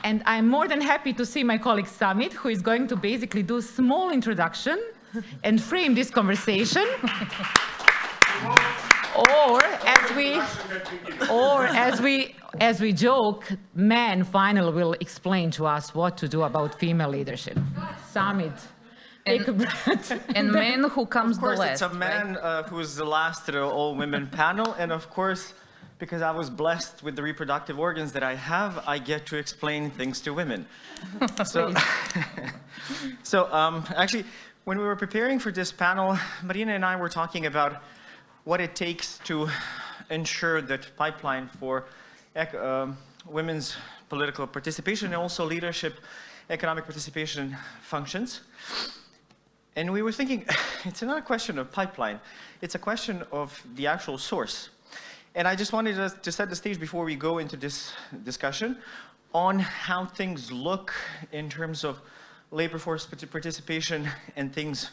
And I'm more than happy to see my colleague Samid, who is going to basically do a small introduction and frame this conversation. As we joke, men finally will explain to us what to do about female leadership. Samid. And man who comes the last. Of course, it's a man who's the last at an all-women panel, and of course, because I was blessed with the reproductive organs that I have, I get to explain things to women. Actually, when we were preparing for this panel, Marina and I were talking about what it takes to ensure that pipeline for women's political participation and also leadership, economic participation functions. And we were thinking, it's not a question of pipeline, it's a question of the actual source. And I just wanted to set the stage before we go into this discussion on how things look in terms of labor force participation and things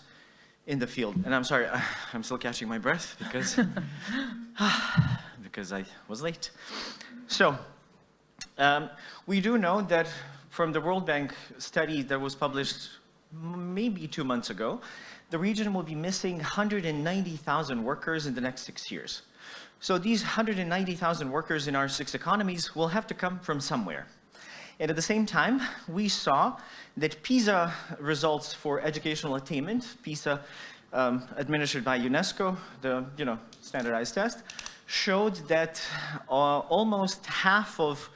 in the field. And I'm sorry, I'm still catching my breath because I was late. So, we do know that from the World Bank study that was published maybe 2 months ago, the region will be missing 190,000 workers in the next 6 years. So these 190,000 workers in our 6 economies will have to come from somewhere. And at the same time, we saw that PISA results for educational attainment, PISA administered by UNESCO, the standardized test, showed that almost half of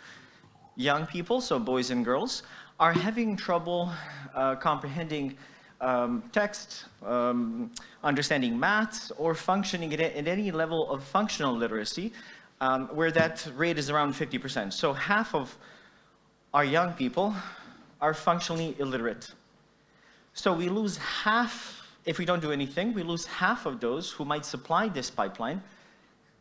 young people, so boys and girls, are having trouble comprehending text, understanding maths, or functioning at any level of functional literacy, where that rate is around 50%. So half of our young people are functionally illiterate. So we lose half, if we don't do anything, we lose half of those who might supply this pipeline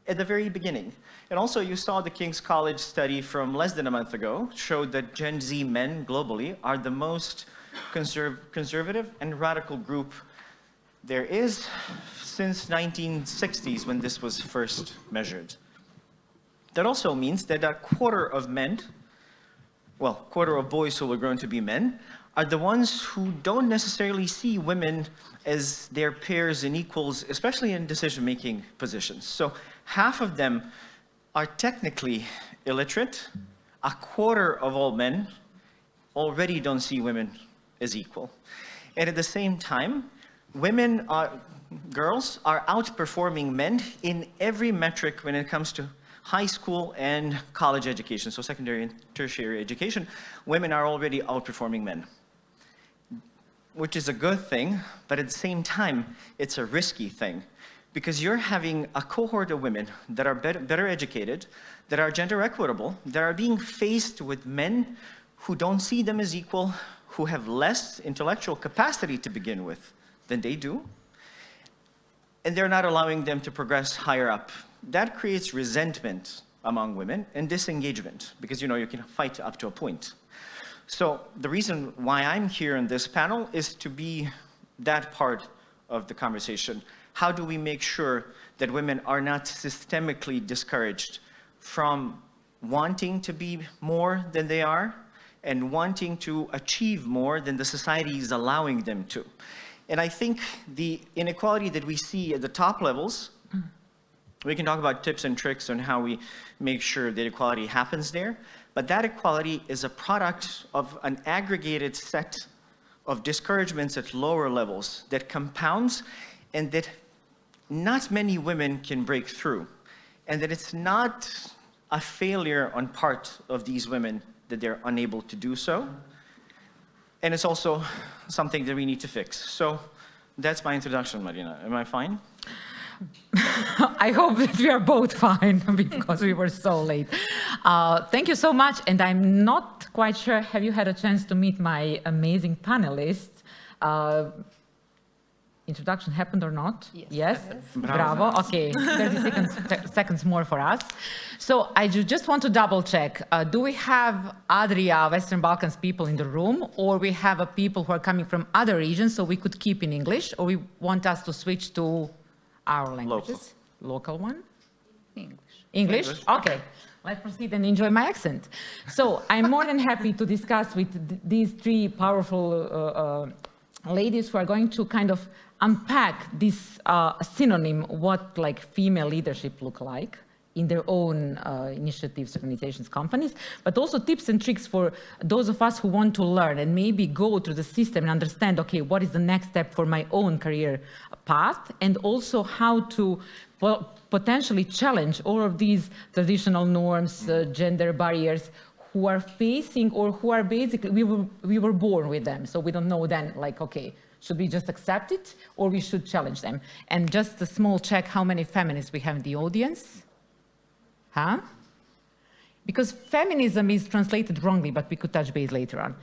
at the very beginning. And also you saw the King's College study from less than a month ago showed that Gen Z men globally are the most conservative and radical group there is since 1960s when this was first measured. That also means that a quarter of men, well, quarter of boys who are grown to be men, are the ones who don't necessarily see women as their peers and equals, especially in decision-making positions. So half of them are technically illiterate. A quarter of all men already don't see women as equal. And at the same time, girls are outperforming men in every metric when it comes to high school and college education, so secondary and tertiary education. Women are already outperforming men, which is a good thing, but at the same time, it's a risky thing, because you're having a cohort of women that are better educated, that are gender equitable, that are being faced with men who don't see them as equal, who have less intellectual capacity to begin with than they do, and they're not allowing them to progress higher up. That creates resentment among women and disengagement, because you can fight up to a point. So the reason why I'm here in this panel is to be that part of the conversation. How do we make sure that women are not systemically discouraged from wanting to be more than they are and wanting to achieve more than the society is allowing them to? And I think the inequality that we see at the top levels, we can talk about tips and tricks on how we make sure that equality happens there, but that equality is a product of an aggregated set of discouragements at lower levels that compounds, and that not many women can break through, and that it's not a failure on part of these women that they're unable to do so, and it's also something that we need to fix. So that's my introduction, Marina. Am I fine? I hope that we are both fine because we were so late. Thank you so much. And I'm not quite sure, have you had a chance to meet my amazing panelists? Introduction happened or not? Yes. Yes? Bravo. Bravo. Okay, 30 seconds more for us. So I just want to double check. Do we have Adria, Western Balkans people in the room, or we have people who are coming from other regions so we could keep in English, or we want us to switch to our languages? Local one? English. English? Okay. Let's proceed and enjoy my accent. So I'm more than happy to discuss with these three powerful ladies who are going to kind of unpack this synonym, what like female leadership look like in their own initiatives, organizations, companies, but also tips and tricks for those of us who want to learn and maybe go through the system and understand, okay, what is the next step for my own career path, and also how to potentially challenge all of these traditional norms, gender barriers, who are facing or who are basically, we were born with them, so we don't know then, like, okay, should we just accept it or we should challenge them? And just a small check, how many feminists we have in the audience? Huh? Because feminism is translated wrongly, but we could touch base later on.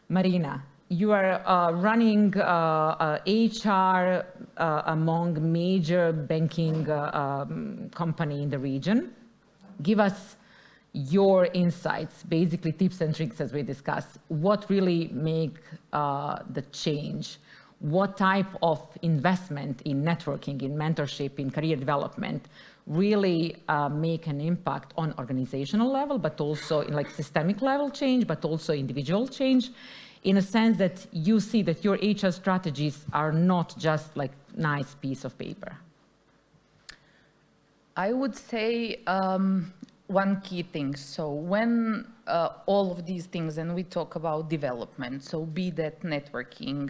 Marina, you are running HR among major banking company in the region. Give us your insights, basically tips and tricks as we discussed. What really make the change? What type of investment in networking, in mentorship, in career development really make an impact on organizational level, but also in like systemic level change, but also individual change, in a sense that you see that your HR strategies are not just like nice piece of paper? I would say one key thing. So when all of these things, and we talk about development, so be that networking,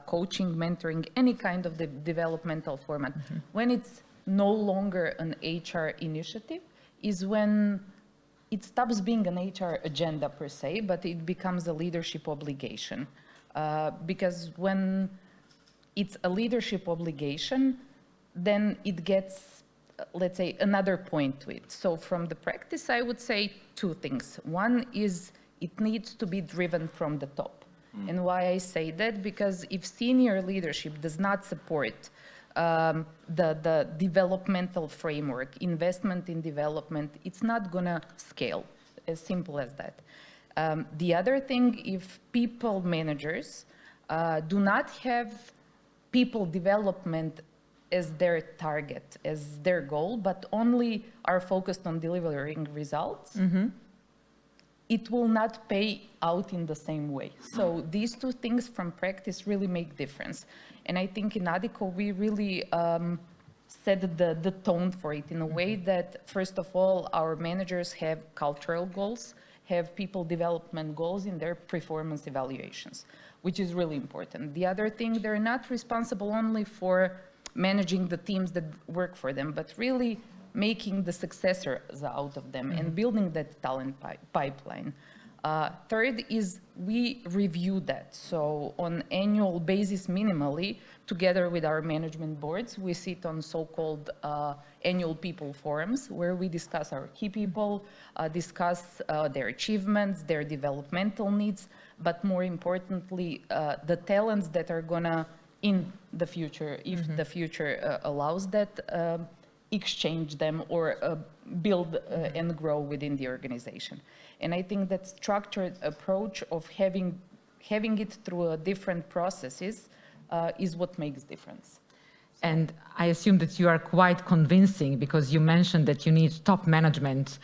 coaching, mentoring, any kind of the developmental format, when it's no longer an HR initiative, is when it stops being an HR agenda per se, but it becomes a leadership obligation. Because when it's a leadership obligation, then it gets, let's say, another point to it. So from the practice, I would say two things. One is it needs to be driven from the top. And why I say that, because if senior leadership does not support the developmental framework, investment in development, it's not gonna scale, as simple as that. The other thing, if people managers do not have people development as their target, as their goal, but only are focused on delivering results, it will not pay out in the same way. So these two things from practice really make difference. And I think in Addiko, we really set the tone for it in a way that, first of all, our managers have cultural goals, have people development goals in their performance evaluations, which is really important. The other thing, they're not responsible only for managing the teams that work for them, but really making the successors out of them and building that talent pipeline. Third is we review that. So on annual basis minimally, together with our management boards, we sit on so-called annual people forums where we discuss our key people, discuss their achievements, their developmental needs, but more importantly, the talents that are gonna, in the future, if the future allows that, exchange them or build and grow within the organization. And I think that structured approach of having it through different processes is what makes difference. And I assume that you are quite convincing, because you mentioned that you need top management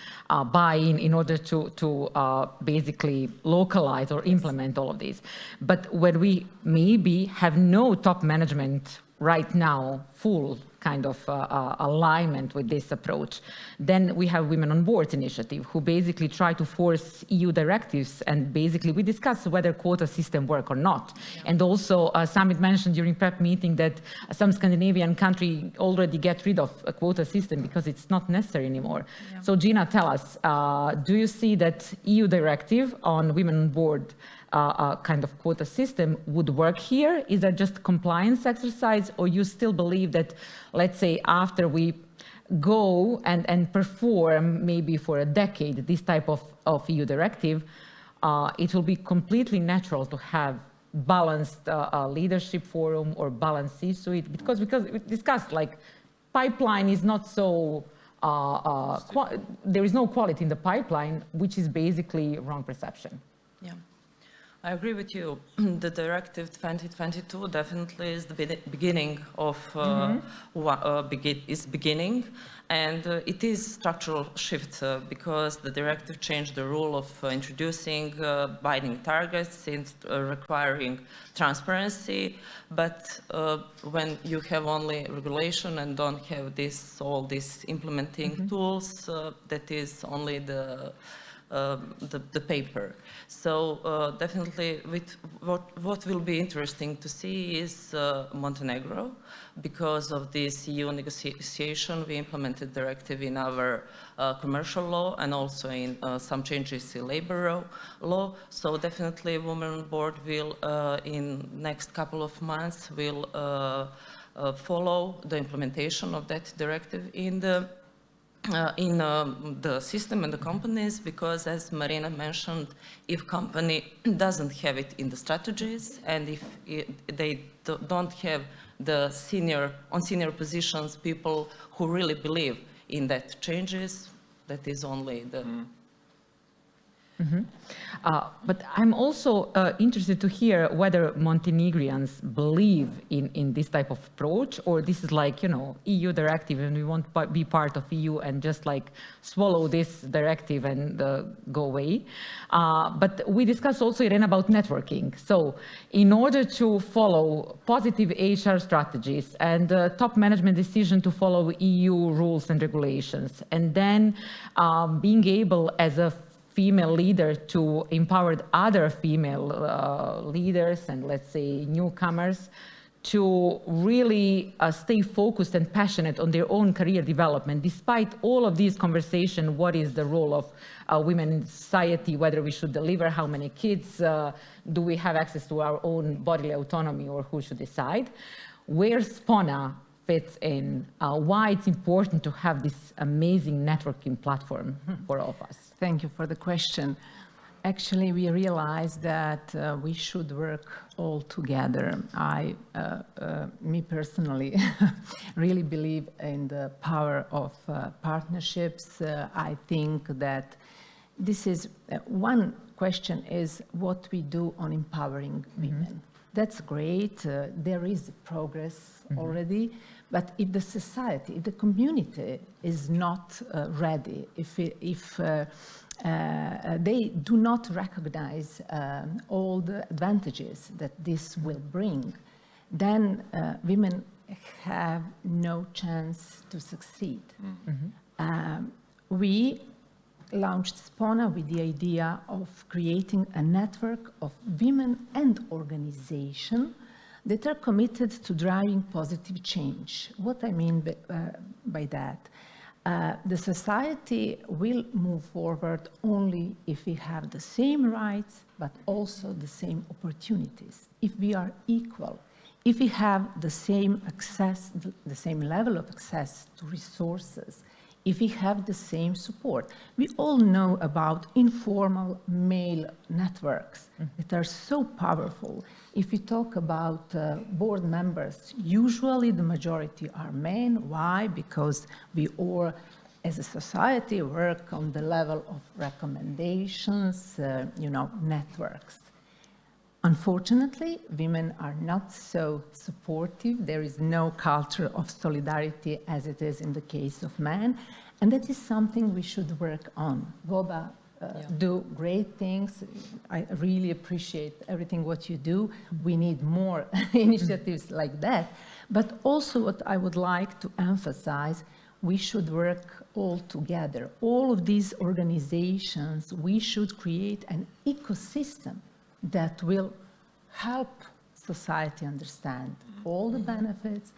buy-in in order to basically localize or implement all of these. But when we maybe have no top management right now, full kind of alignment with this approach, then we have Women on Boards initiative, who basically try to force EU directives, and basically we discuss whether quota system work or not. And also Samid mentioned during prep meeting that some Scandinavian country already get rid of a quota system because it's not necessary anymore. So Đina, tell us, do you see that EU directive on Women on Board kind of quota system would work here? Is that just compliance exercise, or you still believe that, let's say, after we go and perform maybe for a decade this type of EU directive, it will be completely natural to have balanced leadership forum or balanced C-suite, because we discussed, like, pipeline is not so, there is no quality in the pipeline, which is basically wrong perception. Yeah. I agree with you. The Directive 2022 definitely is the beginning of beginning, and it is structural shift because the directive changed the rule of introducing binding targets and requiring transparency. But when you have only regulation and don't have all these implementing tools, that is only the paper. So definitely what will be interesting to see is Montenegro. Because of this EU negotiation, we implemented directive in our commercial law and also in some changes in labor law. So definitely Women Board will, in next couple of months, will follow the implementation of that directive in the system and the companies, because as Marina mentioned, if company doesn't have it in the strategies and if they don't have the senior positions, people who really believe in that changes, that is only the... But I'm also interested to hear whether Montenegrins believe in this type of approach, or this is like, you know, EU directive and we want to be part of EU and just like swallow this directive and go away. But we discussed also, Irena, about networking. So in order to follow positive HR strategies and top management decision to follow EU rules and regulations, and then being able as a female leader to empower other female leaders and, let's say, newcomers to really stay focused and passionate on their own career development. Despite all of these conversations, what is the role of women in society, whether we should deliver, how many kids, do we have access to our own bodily autonomy, or who should decide? Where SPONA fits in, why it's important to have this amazing networking platform for all of us. Thank you for the question. Actually, we realized that we should work all together. Me personally, really believe in the power of partnerships. I think that this is, one question is what we do on empowering women. That's great. There is progress already. But if the society, if the community is not ready, if they do not recognize all the advantages that this will bring, then women have no chance to succeed. We launched SPONA with the idea of creating a network of women and organizations that are committed to driving positive change. What I mean by that, the society will move forward only if we have the same rights, but also the same opportunities. If we are equal, if we have the same access, the same level of access to resources, if we have the same support. We all know about informal male networks that are so powerful. If we talk about board members, usually the majority are men. Why? Because we all, as a society, work on the level of recommendations, networks. Unfortunately, women are not so supportive. There is no culture of solidarity as it is in the case of men. And that is something we should work on. Voba do great things. I really appreciate everything what you do. We need more initiatives like that. But also what I would like to emphasize, we should work all together. All of these organizations, we should create an ecosystem that will help society understand all the benefits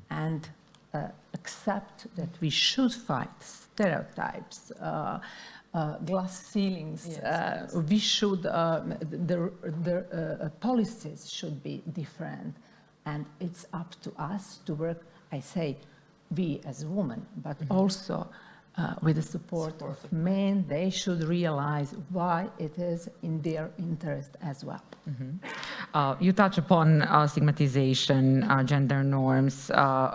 and accept that we should fight stereotypes, glass ceilings. Yes. We should, the policies should be different. And it's up to us to work, I say, we as women, but also with the support of men. They should realize why it is in their interest as well. You touch upon stigmatization, gender norms,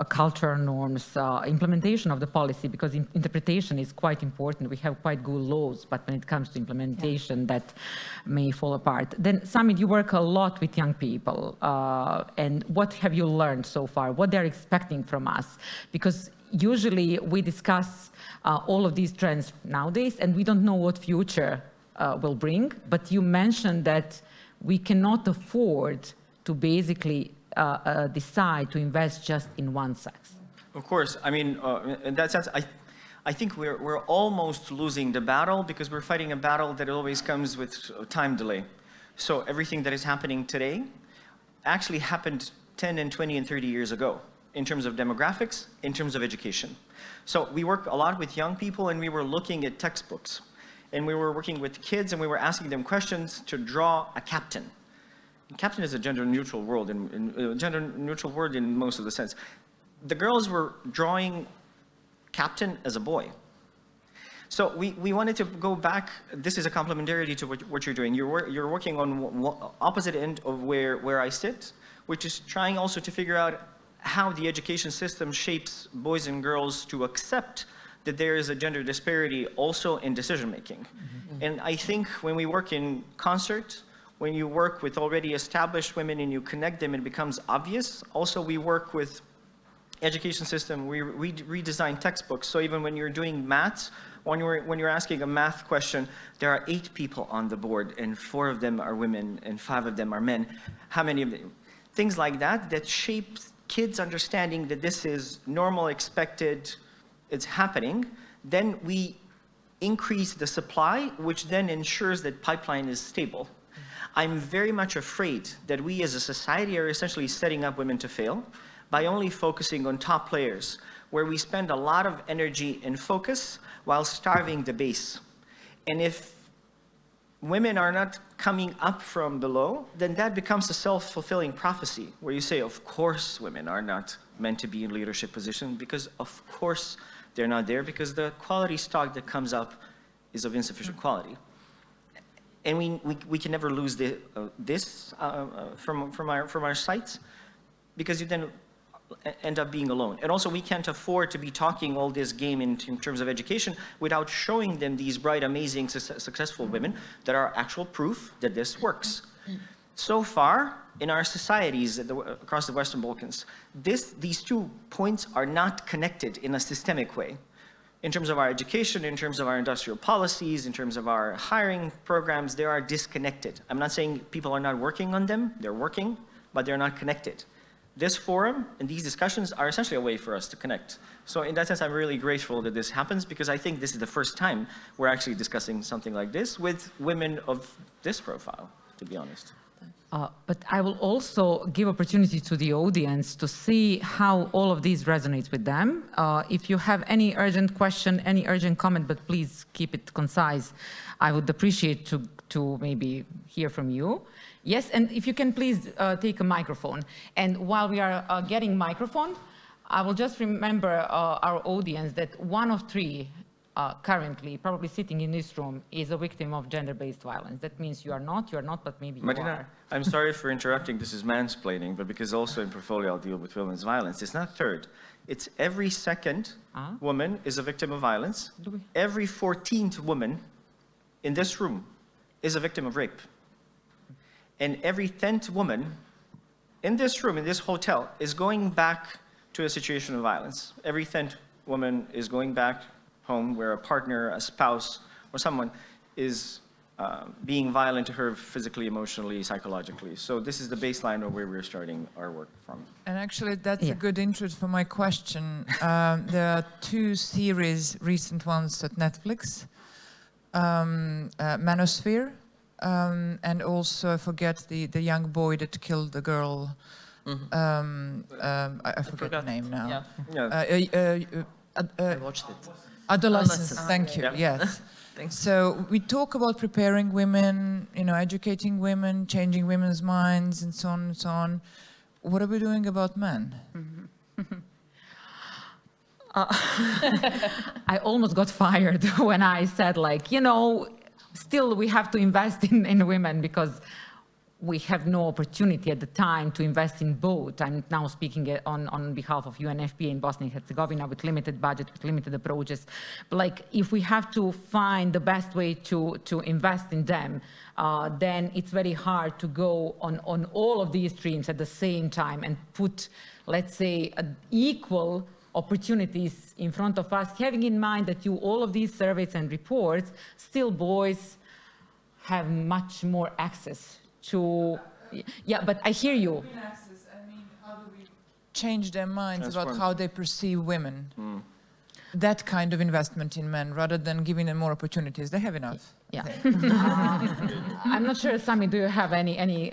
cultural norms, implementation of the policy, because interpretation is quite important. We have quite good laws, but when it comes to implementation, that may fall apart. Then, Samid, you work a lot with young people, and what have you learned so far? What they're expecting from us? Because usually we discuss all of these trends nowadays, and we don't know what future will bring, but you mentioned that we cannot afford to basically decide to invest just in one sex. Of course. I mean, in that sense, I think we're almost losing the battle because we're fighting a battle that always comes with time delay. So everything that is happening today actually happened 10 and 20 and 30 years ago in terms of demographics, in terms of education. So we work a lot with young people, and we were looking at textbooks. And we were working with kids, and we were asking them questions to draw a captain. Captain is a gender-neutral word, in most of the sense. The girls were drawing captain as a boy. So we wanted to go back. This is a complementarity to what you're doing. You're working on opposite end of where I sit, which is trying also to figure out how the education system shapes boys and girls to accept that there is a gender disparity also in decision-making. Mm-hmm. And I think when we work in concert, when you work with already established women and you connect them, it becomes obvious. Also, we work with education system, we redesign textbooks. So even when you're doing maths, when you're asking a math question, there are 8 people on the board, and 4 of them are women, and 5 of them are men. How many of them? Things like that shapes kids' understanding that this is normal, expected, it's happening. Then we increase the supply, which then ensures that pipeline is stable. I'm very much afraid that we as a society are essentially setting up women to fail by only focusing on top players, where we spend a lot of energy and focus while starving the base. And if women are not coming up from below, then that becomes a self-fulfilling prophecy, where you say, of course women are not meant to be in leadership positions, because of course they're not there, because the quality stock that comes up is of insufficient quality. And we can never lose this from our sights, because you then end up being alone. And also, we can't afford to be talking all this game in terms of education without showing them these bright, amazing, successful women that are actual proof that this works. So far, in our societies across the Western Balkans, these 2 points are not connected in a systemic way. In terms of our education, in terms of our industrial policies, in terms of our hiring programs, they are disconnected. I'm not saying people are not working on them, they're working, but they're not connected. This forum and these discussions are essentially a way for us to connect. So in that sense, I'm really grateful that this happens, because I think this is the first time we're actually discussing something like this with women of this profile, to be honest. But I will also give opportunity to the audience to see how all of these resonates with them. If you have any urgent question, any urgent comment, but please keep it concise, I would appreciate to maybe hear from you. Yes, and if you can please take a microphone. And while we are getting microphone, I will just remember our audience that 1 of 3 currently, probably sitting in this room, is a victim of gender-based violence. That means you are not, but maybe Marina, you are. I'm sorry for interrupting. This is mansplaining, but because also in portfolio I'll deal with women's violence. It's not third. It's every second woman is a victim of violence. Every 14th woman in this room is a victim of rape. And every 10th woman in this room, in this hotel, is going back to a situation of violence. Every 10th woman is going back home where a partner, a spouse, or someone is being violent to her physically, emotionally, psychologically. So this is the baseline of where we're starting our work from. And actually, that's a good intro for my question. There are 2 series, recent ones at Netflix, Manosphere, and also I forget the young boy that killed the girl. I forget the name now. I watched it. Adolescence. Thank you. Yes. So we talk about preparing women, educating women, changing women's minds, and so on and so on. What are we doing about men? I almost got fired when I said, still we have to invest in women, because we have no opportunity at the time to invest in both. I'm now speaking on behalf of UNFPA in Bosnia and Herzegovina with limited budget, with limited approaches. But like, if we have to find the best way to invest in them, then it's very hard to go on all of these streams at the same time and put, let's say, equal opportunities in front of us, having in mind that all of these surveys and reports, still boys have much more access to, yeah, but I hear you. Access, I mean, how do we change their minds about how they perceive women? That kind of investment in men, rather than giving them more opportunities. They have enough. Yeah. I'm not sure, Samid, do you have any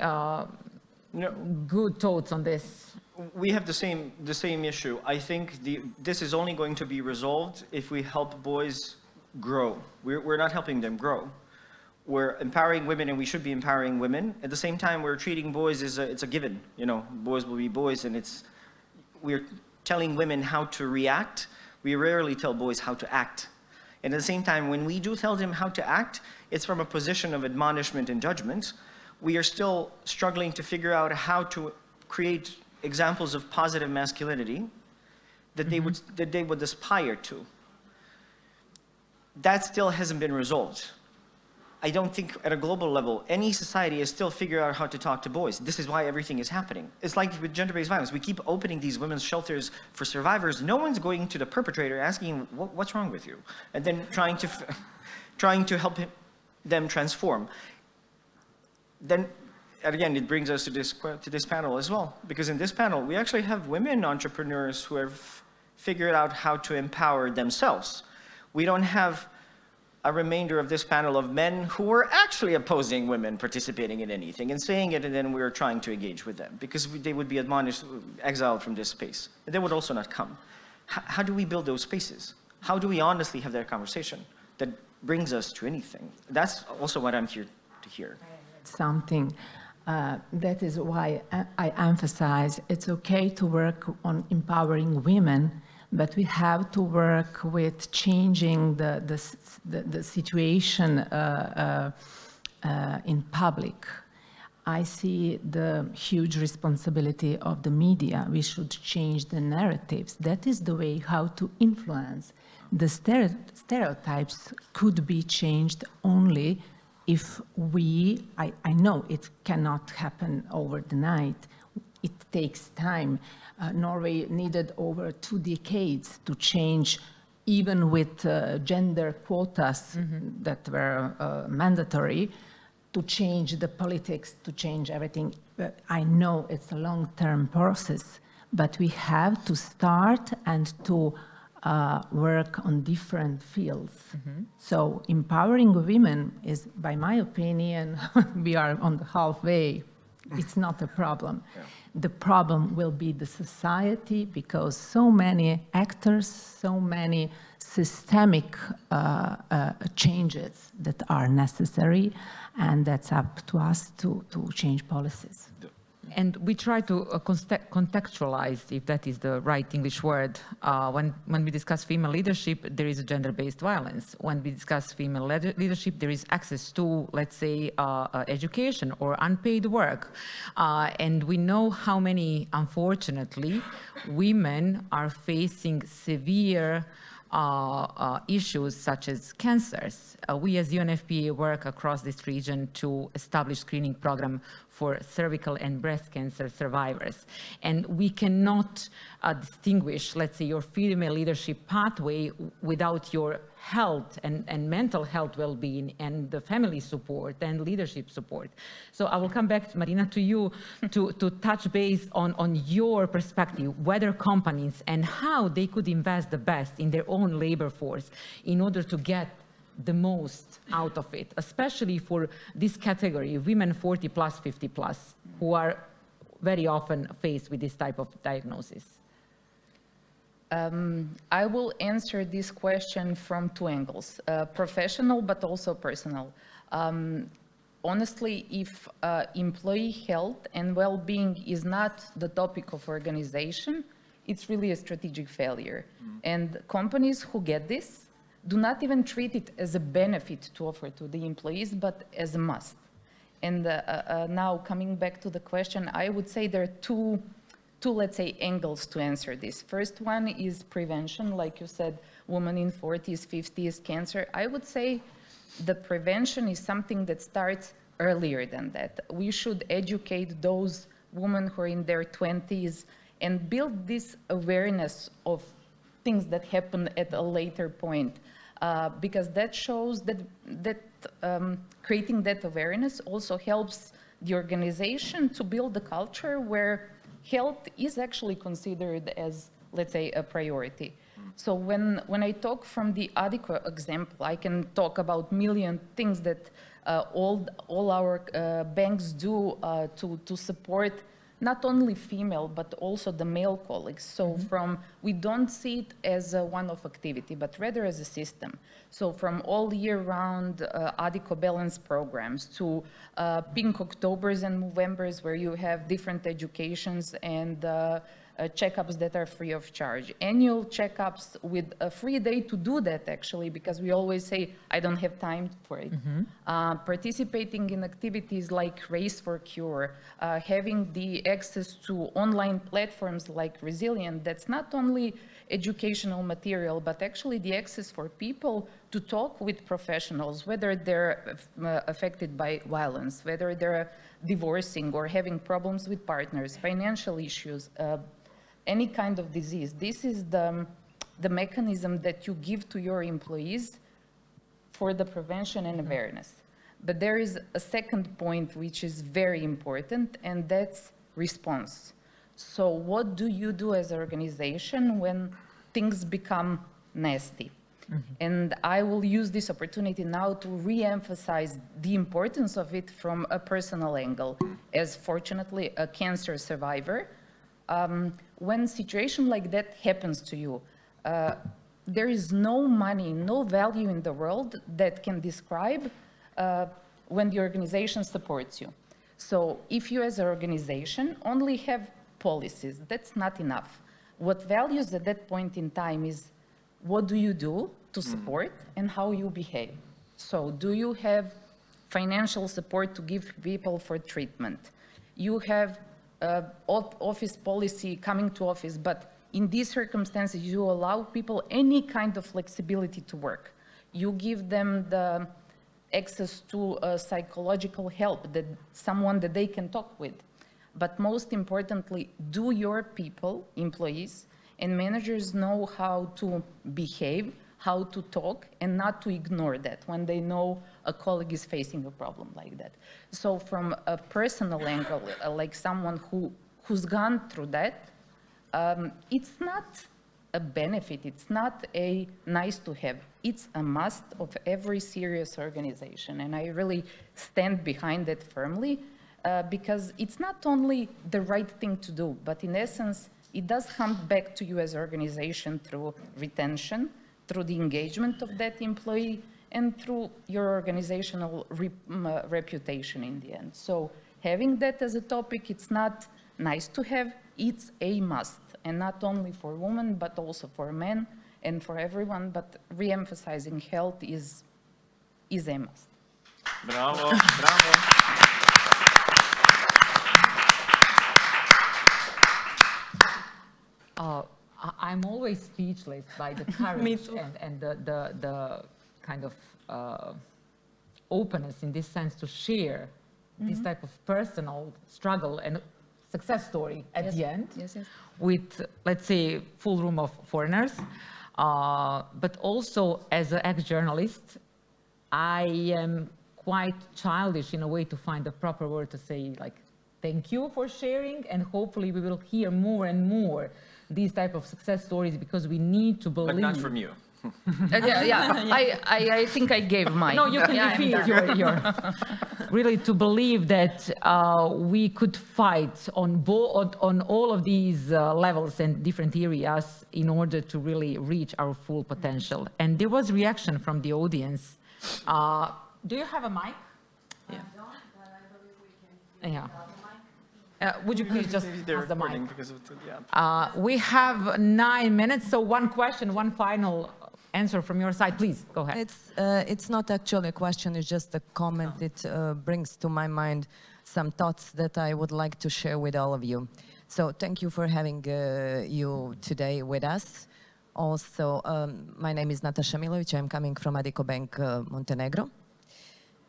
good thoughts on this? We have the same issue. I think this is only going to be resolved if we help boys grow. We're not helping them grow. We're empowering women, and we should be empowering women. At the same time, we're treating boys as it's a given. You know, boys will be boys, and we're telling women how to react. We rarely tell boys how to act. And at the same time, when we do tell them how to act, it's from a position of admonishment and judgment. We are still struggling to figure out how to create examples of positive masculinity that they would aspire to. That still hasn't been resolved. I don't think at a global level, any society is still figuring out how to talk to boys. This is why everything is happening. It's like with gender-based violence. We keep opening these women's shelters for survivors. No one's going to the perpetrator asking, what's wrong with you? And then trying to help them transform. Then, again, it brings us to this panel as well. Because in this panel, we actually have women entrepreneurs who have figured out how to empower themselves. We don't have a remainder of this panel of men who are actually opposing women participating in anything and saying it, and then we're trying to engage with them because they would be admonished, exiled from this space. And they would also not come. How do we build those spaces? How do we honestly have that conversation that brings us to anything? That's also what I'm here to hear. Something. That is why I emphasize it's okay to work on empowering women, but we have to work with changing the situation in public. I see the huge responsibility of the media. We should change the narratives. That is the way how to influence. The stereotypes could be changed only if I know it cannot happen over the night. It takes time. Norway needed over 2 decades to change, even with gender quotas that were mandatory, to change the politics, to change everything. But I know it's a long-term process, but we have to start and to work on different fields. So empowering women is, by my opinion, we are on the halfway. It's not a problem. Yeah. The problem will be the society, because so many actors, so many systemic changes that are necessary, and that's up to us to change policies. And we try to contextualize, if that is the right English word. When we discuss female leadership, there is a gender-based violence. When we discuss female leadership, there is access to, let's say, education or unpaid work. And we know how many, unfortunately, women are facing severe issues such as cancers. We as UNFPA work across this region to establish screening program for cervical and breast cancer survivors. And we cannot distinguish, let's say, your female leadership pathway without your health and mental health well-being and the family support and leadership support. So I will come back, Marina, to you to touch base on your perspective, whether companies and how they could invest the best in their own labor force in order to get the most out of it, especially for this category, women 40 plus, 50 plus, who are very often faced with this type of diagnosis. I will answer this question from 2 angles, professional but also personal. Honestly, if employee health and well-being is not the topic of organization, it's really a strategic failure. And companies who get this do not even treat it as a benefit to offer to the employees, but as a must. And now coming back to the question, I would say there are two, let's say, angles to answer this. First one is prevention, like you said, women in 40s, 50s, cancer. I would say the prevention is something that starts earlier than that. We should educate those women who are in their 20s and build this awareness of things that happen at a later point, because that shows that creating that awareness also helps the organization to build a culture where health is actually considered as, let's say, a priority. So when I talk from the Addiko example, I can talk about million things that all our banks do to support not only female, but also the male colleagues. So we don't see it as a one-off activity, but rather as a system. So from all year-round Addiko balance programs to Pink Octobers and Novembers, where you have different educations and checkups that are free of charge. Annual checkups with a free day to do that, actually, because we always say, I don't have time for it. Participating in activities like Race for Cure, having the access to online platforms like Resilient, that's not only educational material, but actually the access for people to talk with professionals, whether they're affected by violence, whether they're divorcing or having problems with partners, financial issues, any kind of disease. This is the mechanism that you give to your employees for the prevention and awareness. But there is a second point which is very important, and that's response. So what do you do as an organization when things become nasty? And I will use this opportunity now to re-emphasize the importance of it from a personal angle. As fortunately a cancer survivor, when a situation like that happens to you, there is no money, no value in the world that can describe when the organization supports you. So if you as an organization only have policies, that's not enough. What values at that point in time is what do you do to support and how you behave. So do you have financial support to give people for treatment? You have office policy coming to office, but in these circumstances, you allow people any kind of flexibility to work. You give them the access to psychological help, that someone that they can talk with. But most importantly, do your people, employees, and managers know how to behave, how to talk, and not to ignore that when they know a colleague is facing a problem like that. So from a personal angle, like someone who's gone through that, it's not a benefit, it's not a nice to have, it's a must of every serious organization. And I really stand behind that firmly, because it's not only the right thing to do, but in essence, it does come back to you as an organization through retention, through the engagement of that employee, and through your organizational reputation in the end. So having that as a topic, it's not nice to have, it's a must, and not only for women, but also for men and for everyone, but re-emphasizing health is a must. Bravo, bravo. I'm always speechless by the courage and the kind of openness in this sense to share this type of personal struggle and success story at the end with, let's say, full room of foreigners. But also as an ex-journalist, I am quite childish in a way to find the proper word to say, like, thank you for sharing, and hopefully we will hear more and more these type of success stories, because we need to believe. But not from you. I think I gave mine. No, you can repeat your really to believe that we could fight on all of these levels and different areas in order to really reach our full potential. And there was reaction from the audience. Do you have a mic? Yeah. Yeah. Would you please just pass the mic? Because of We have 9 minutes, so one question, one final answer from your side, please go ahead. It's not actually a question, it's just a comment. It brings to my mind some thoughts that I would like to share with all of you. So thank you for having you today with us. Also, my name is Nataša Milović. I'm coming from Addiko Bank, Montenegro.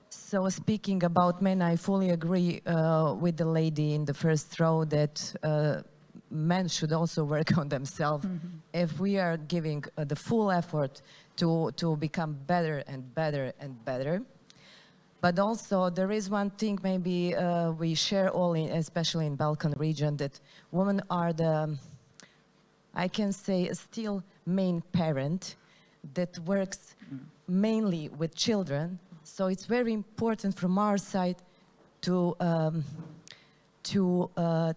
So speaking about men, I fully agree with the lady in the first row that men should also work on themselves. If we are giving the full effort to become better and better and better. But also there is one thing maybe we share all, especially in Balkan region, that women are the, I can say, still main parent that works mainly with children. So it's very important from our side to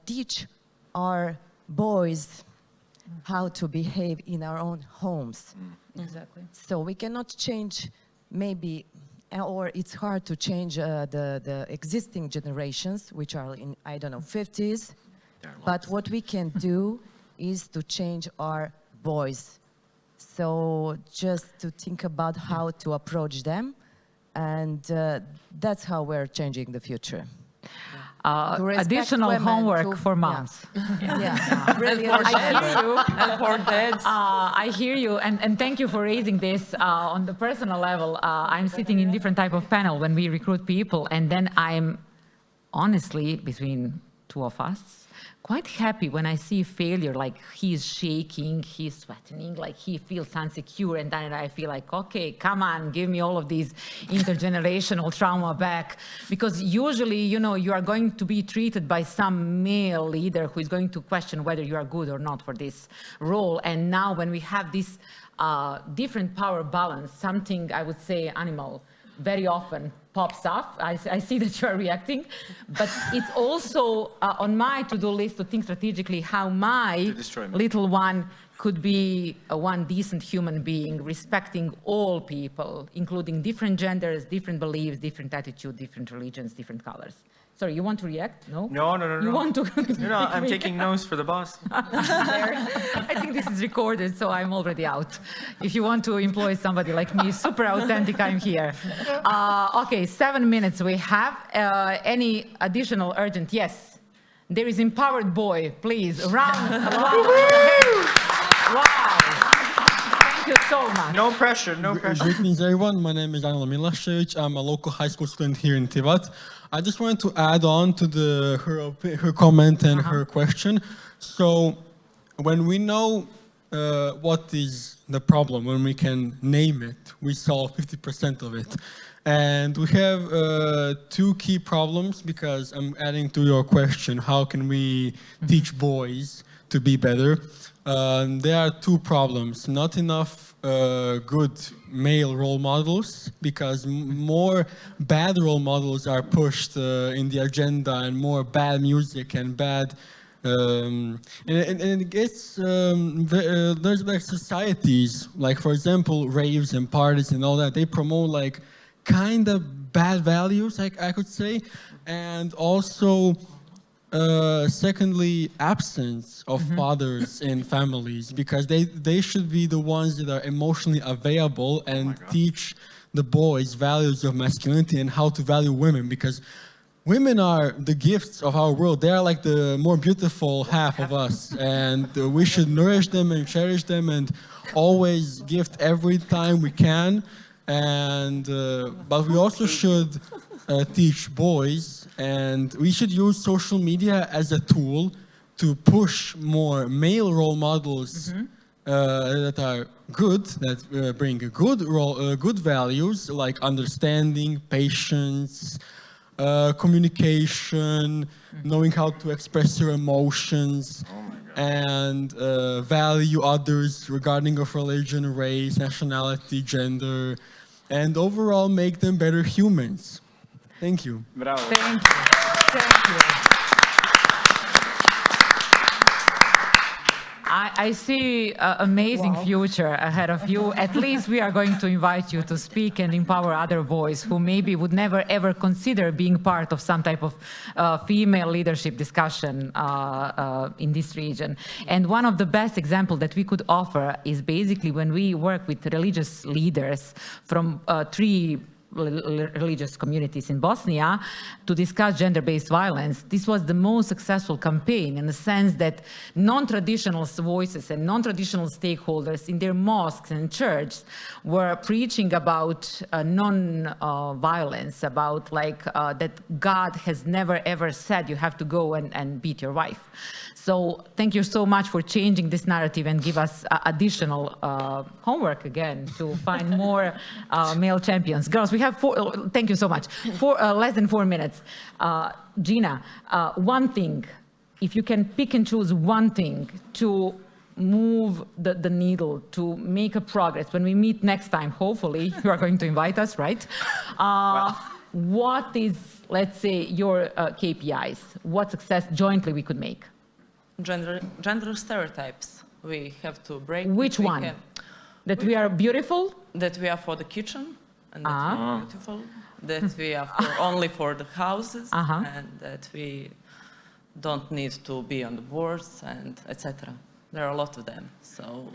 teach our boys how to behave in our own homes. Exactly. So we cannot change maybe, or it's hard to change the existing generations, which are in, I don't know, 50s. But what we can do is to change our boys. So just to think about how to approach them. And that's how we're changing the future. Additional homework for moms. Yeah, really. And for dads. I hear you, and thank you for raising this on the personal level. I'm sitting in different type of panel when we recruit people, and then I'm honestly, between two of us, quite happy when I see failure, like he's shaking, he's sweating, like he feels insecure, and then I feel like, okay, come on, give me all of these intergenerational trauma back. Because usually, you know, you are going to be treated by some male leader who is going to question whether you are good or not for this role. And now when we have this different power balance, something I would say animal very often pops up. I see that you are reacting, but it's also on my to-do list to think strategically how my little one could be one decent human being, respecting all people, including different genders, different beliefs, different attitudes, different religions, different colors. Sorry, you want to react? No? No. You want to? No, I'm taking notes for the boss. I think this is recorded, so I'm already out. If you want to employ somebody like me, super authentic, I'm here. Okay, 7 minutes we have. Any additional urgent? Yes. There is empowered boy, please. Round. Wow. Thank you so much. No pressure, no pressure. Greetings, everyone. My name is Anil Milošević. I'm a local high school student here in Tivat. I just wanted to add on to her comment and her question. So when we know what is the problem, when we can name it, we solve 50% of it. And we have two key problems, because I'm adding to your question, how can we teach boys to be better? There are two problems. Not enough good male role models, because more bad role models are pushed in the agenda, and more bad music and bad and it gets there's like societies, like for example raves and parties and all that, they promote like kind of bad values, I could say. And also secondly, absence of fathers in families, because they should be the ones that are emotionally available and teach the boys values of masculinity and how to value women, because women are the gifts of our world. They are like the more beautiful half of us, and we should nourish them and cherish them and always gift every time we can. And but we also should teach boys, and we should use social media as a tool to push more male role models that are good, that bring good values like understanding, patience, communication, knowing how to express your emotions, and value others regarding of religion, race, nationality, gender, and overall make them better humans. Thank you. Bravo. Thank you. Thank you. I see an amazing future ahead of you. At least we are going to invite you to speak and empower other boys who maybe would never ever consider being part of some type of female leadership discussion in this region. And one of the best examples that we could offer is basically when we work with religious leaders from 3 religious communities in Bosnia to discuss gender-based violence. This was the most successful campaign in the sense that non-traditional voices and non-traditional stakeholders in their mosques and churches were preaching about non-violence, about like that God has never ever said you have to go and beat your wife. So thank you so much for changing this narrative and give us additional homework again to find more male champions. Girls, we have 4, thank you so much, less than 4 minutes. Đina, one thing, if you can pick and choose one thing to move the needle, to make a progress, when we meet next time, hopefully you are going to invite us, right? What is, let's say, your KPIs? What success jointly we could make? Gender stereotypes. We have to break. Which one? That we are beautiful? That we are for the kitchen, and that we are beautiful. That we are only for the houses, and that we don't need to be on the boards, and etc. There are a lot of them. So,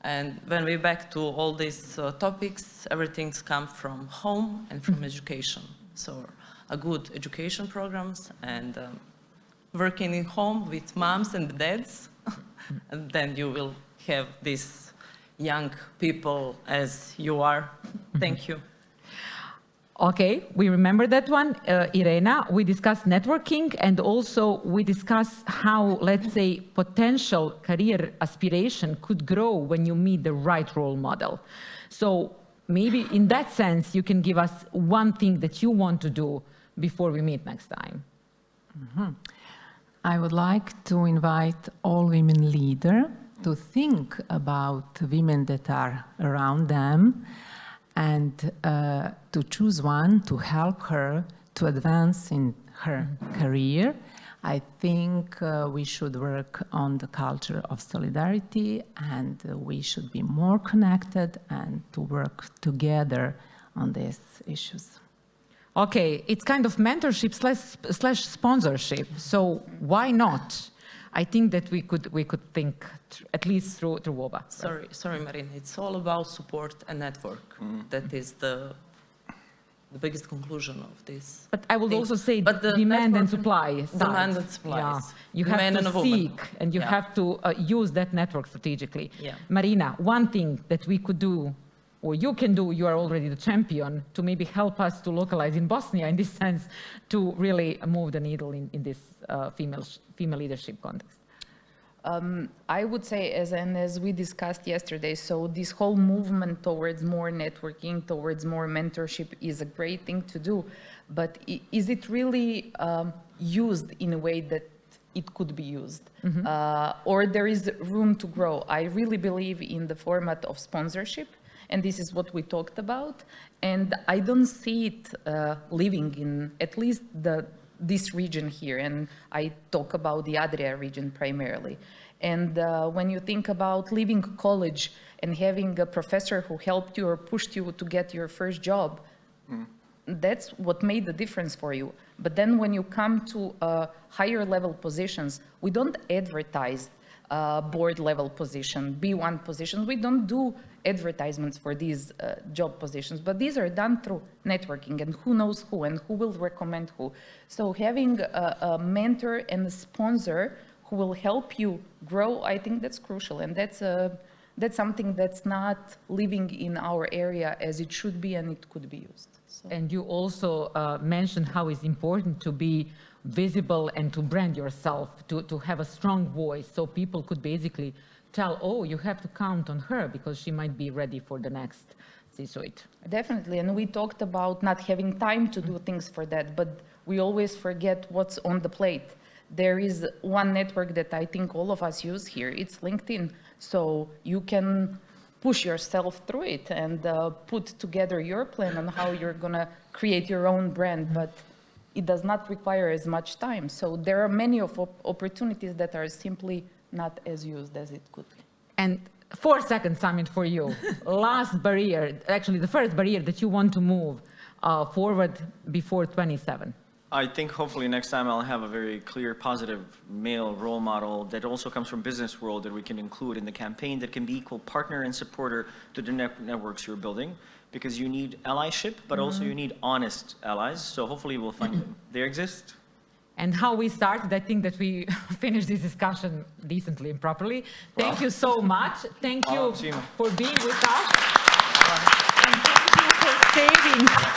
and when we back to all these topics, everything's come from home and from education. So, a good education programs and working in home with moms and dads, and then you will have these young people as you are. Thank you. Okay, we remember that one. Irena, we discussed networking, and also we discussed how, let's say, potential career aspiration could grow when you meet the right role model. So maybe in that sense, you can give us one thing that you want to do before we meet next time. I would like to invite all women leaders to think about women that are around them and to choose one to help her to advance in her career. I think we should work on the culture of solidarity, and we should be more connected and to work together on these issues. Okay, it's kind of mentorship slash sponsorship. So why not? I think that we could think at least through WOBA. Sorry, Marina. It's all about support and network. That is the biggest conclusion of this. But I would also say demand and supply. Demand and supply. Yeah. You have to seek and you have to use that network strategically. Yeah. Marina, one thing that we could do, or you can do, you are already the champion, to maybe help us to localize in Bosnia in this sense, to really move the needle in this female leadership context. I would say, as we discussed yesterday, so this whole movement towards more networking, towards more mentorship is a great thing to do, but is it really used in a way that it could be used? Or there is room to grow? I really believe in the format of sponsorship, and this is what we talked about, and I don't see it living in at least this region here, and I talk about the Adria region primarily. And when you think about leaving college and having a professor who helped you or pushed you to get your first job, that's what made the difference for you. But then when you come to higher level positions, we don't advertise board level position, B1 positions. We don't do advertisements for these job positions, but these are done through networking and who knows who and who will recommend who. So having a mentor and a sponsor who will help you grow, I think that's crucial, and that's something that's not living in our area as it should be, and it could be used. So. And you also mentioned how it's important to be visible and to brand yourself, to have a strong voice, so people could basically tell, oh, you have to count on her because she might be ready for the next C-suite. Definitely, and we talked about not having time to do things for that, but we always forget what's on the plate. There is one network that I think all of us use here, it's LinkedIn. So you can push yourself through it and put together your plan on how you're gonna create your own brand, but it does not require as much time. So there are many of opportunities that are simply not as used as it could be. And 4 seconds, Samid, for you. Last barrier, actually the first barrier that you want to move forward before 27. I think hopefully next time I'll have a very clear, positive male role model that also comes from business world that we can include in the campaign that can be equal partner and supporter to the networks you're building, because you need allyship, but also you need honest allies. So hopefully we'll find them. They exist. And how we started, I think that we finished this discussion decently and properly. Thank you so much. Thank you for being with us. And thank you for saving